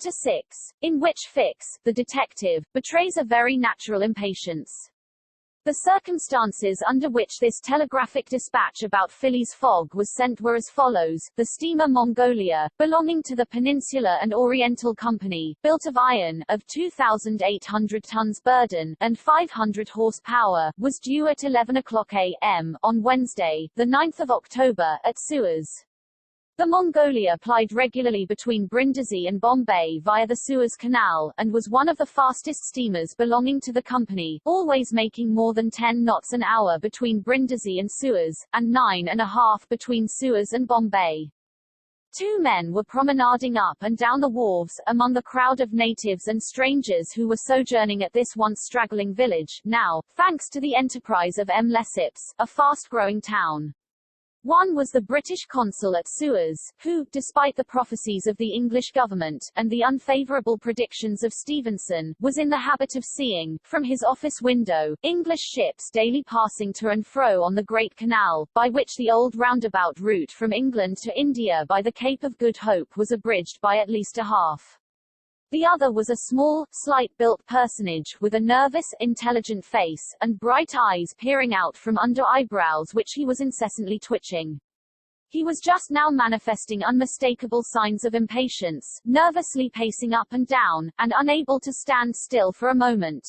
Chapter 6, in which Fix, the detective, betrays a very natural impatience. The circumstances under which this telegraphic dispatch about Philly's fog was sent were as follows. The steamer Mongolia, belonging to the Peninsular and Oriental Company, built of iron, of 2,800 tons burden, and 500 horsepower, was due at 11 o'clock a.m. on Wednesday, the 9th of October, at Suez. The Mongolia plied regularly between Brindisi and Bombay via the Suez Canal, and was one of the fastest steamers belonging to the company, always making more than 10 knots an hour between Brindisi and Suez, and 9.5 between Suez and Bombay. Two men were promenading up and down the wharves, among the crowd of natives and strangers who were sojourning at this once straggling village, now, thanks to the enterprise of M. Lesseps, a fast-growing town. One was the British consul at Suez, who, despite the prophecies of the English government, and the unfavourable predictions of Stevenson, was in the habit of seeing, from his office window, English ships daily passing to and fro on the Great Canal, by which the old roundabout route from England to India by the Cape of Good Hope was abridged by at least a half. The other was a small, slight-built personage, with a nervous, intelligent face, and bright eyes peering out from under eyebrows which he was incessantly twitching. He was just now manifesting unmistakable signs of impatience, nervously pacing up and down, and unable to stand still for a moment.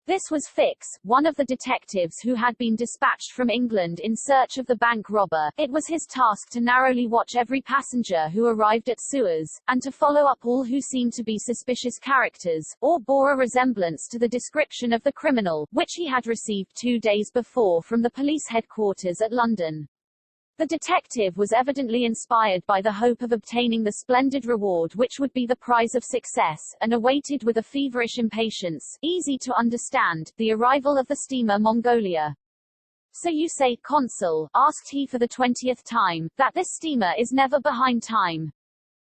This was Fix, one of the detectives who had been dispatched from England in search of the bank robber. It was his task to narrowly watch every passenger who arrived at Suez, and to follow up all who seemed to be suspicious characters, or bore a resemblance to the description of the criminal, which he had received 2 days before from the police headquarters at London. The detective was evidently inspired by the hope of obtaining the splendid reward which would be the prize of success, and awaited with a feverish impatience, easy to understand, the arrival of the steamer Mongolia. "So you say, Consul," asked he for the 20th time, "that this steamer is never behind time?"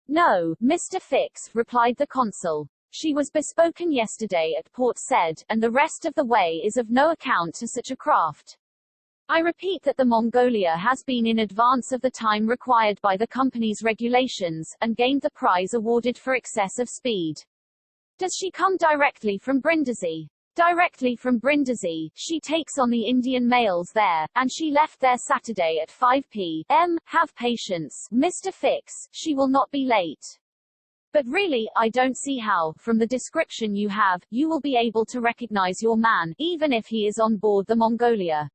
"No, Mr. Fix," replied the consul. "She was bespoken yesterday at Port Said, and the rest of the way is of no account to such a craft. I repeat that the Mongolia has been in advance of the time required by the company's regulations, and gained the prize awarded for excess of speed." "Does she come directly from Brindisi?" "Directly from Brindisi. She takes on the Indian mails there, and she left there Saturday at 5 p.m. Have patience, Mr. Fix, she will not be late." "But really, I don't see how, from the description you have, you will be able to recognize your man, even if he is on board the Mongolia."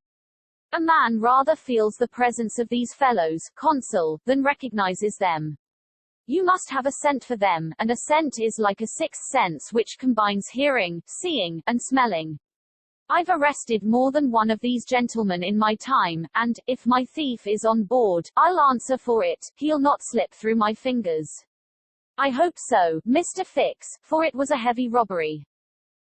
"A man rather feels the presence of these fellows, Consul, than recognizes them. You must have a scent for them, and a scent is like a sixth sense which combines hearing, seeing, and smelling. I've arrested more than one of these gentlemen in my time, and, if my thief is on board, I'll answer for it, he'll not slip through my fingers." "I hope so, Mr. Fix, for it was a heavy robbery."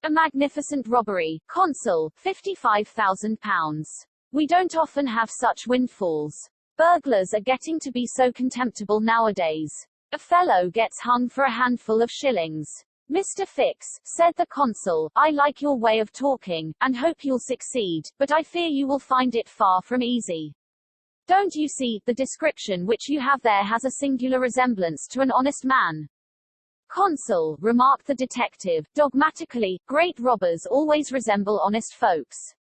"A magnificent robbery, Consul, £55,000. We don't often have such windfalls. Burglars are getting to be so contemptible nowadays. A fellow gets hung for a handful of shillings." "Mr. Fix," said the consul, "I like your way of talking, and hope you'll succeed, but I fear you will find it far from easy. Don't you see, the description which you have there has a singular resemblance to an honest man?" "Consul," remarked the detective, dogmatically, "great robbers always resemble honest folks.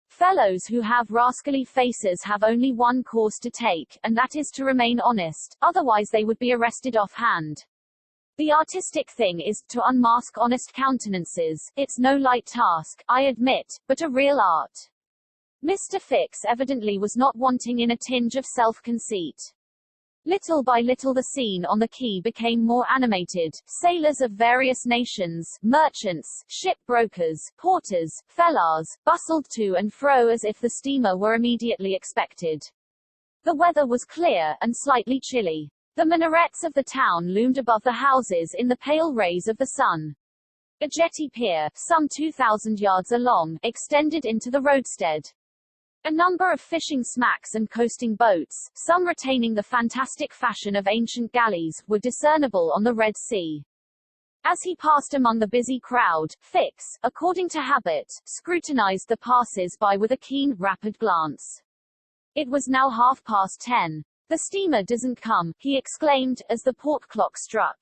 Fellows who have rascally faces have only one course to take, and that is to remain honest, otherwise they would be arrested off-hand. The artistic thing is, to unmask honest countenances. It's no light task, I admit, but a real art." Mr. Fix evidently was not wanting in a tinge of self-conceit. Little by little the scene on the quay became more animated. Sailors of various nations, merchants, shipbrokers, porters, fellahs, bustled to and fro as if the steamer were immediately expected. The weather was clear, and slightly chilly. The minarets of the town loomed above the houses in the pale rays of the sun. A jetty pier, some 2,000 yards along, extended into the roadstead. A number of fishing smacks and coasting boats, some retaining the fantastic fashion of ancient galleys, were discernible on the Red Sea. As he passed among the busy crowd, Fix, according to habit, scrutinized the passers-by with a keen, rapid glance. It was now 10:30. "The steamer doesn't come," he exclaimed, as the port clock struck.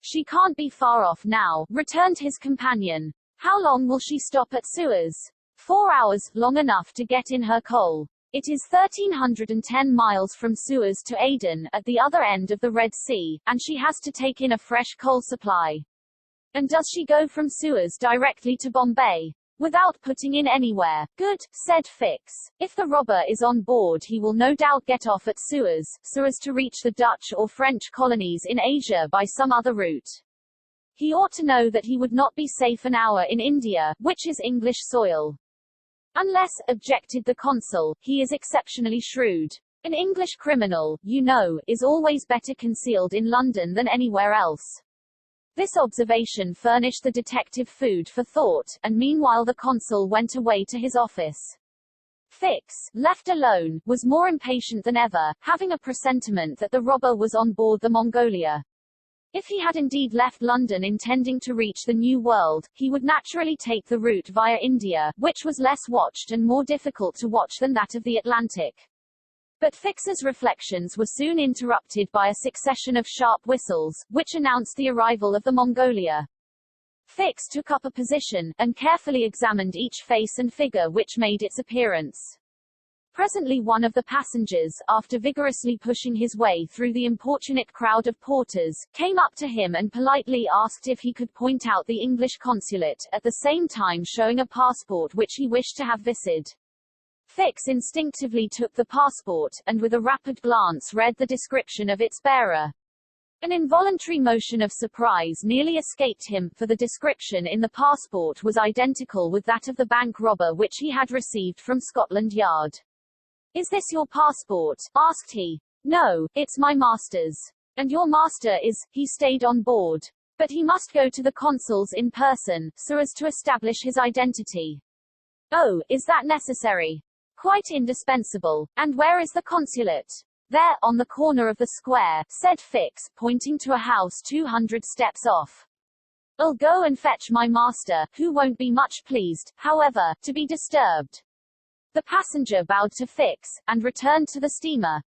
She can't be far off now, returned his companion. How long will she stop at Suez? 4 hours, long enough to get in her coal. It is 1,310 miles from Suez to Aden, at the other end of the Red Sea, and she has to take in a fresh coal supply. And does she go from Suez directly to Bombay? Without putting in anywhere. Good, said Fix. If the robber is on board he will no doubt get off at Suez, so as to reach the Dutch or French colonies in Asia by some other route. He ought to know that he would not be safe an hour in India, which is English soil. Unless, objected the consul, he is exceptionally shrewd. An English criminal, you know, is always better concealed in London than anywhere else. This observation furnished the detective food for thought, and meanwhile the consul went away to his office. Fix, left alone, was more impatient than ever, having a presentiment that the robber was on board the Mongolia. If he had indeed left London intending to reach the New World, he would naturally take the route via India, which was less watched and more difficult to watch than that of the Atlantic. But Fix's reflections were soon interrupted by a succession of sharp whistles, which announced the arrival of the Mongolia. Fix took up a position, and carefully examined each face and figure which made its appearance. Presently one of the passengers, after vigorously pushing his way through the importunate crowd of porters, came up to him and politely asked if he could point out the English consulate, at the same time showing a passport which he wished to have visited. Fix instinctively took the passport, and with a rapid glance read the description of its bearer. An involuntary motion of surprise nearly escaped him, for the description in the passport was identical with that of the bank robber which he had received from Scotland Yard. "Is this your passport?" asked he. "No, it's my master's." "And your master is, he stayed on board. But he must go to the consul's in person, so as to establish his identity." "Oh, is that necessary?" "Quite indispensable. And where is the consulate?" "There, on the corner of the square," said Fix, pointing to a house 200 steps off. "I'll go and fetch my master, who won't be much pleased, however, to be disturbed." The passenger bowed to Fix, and returned to the steamer.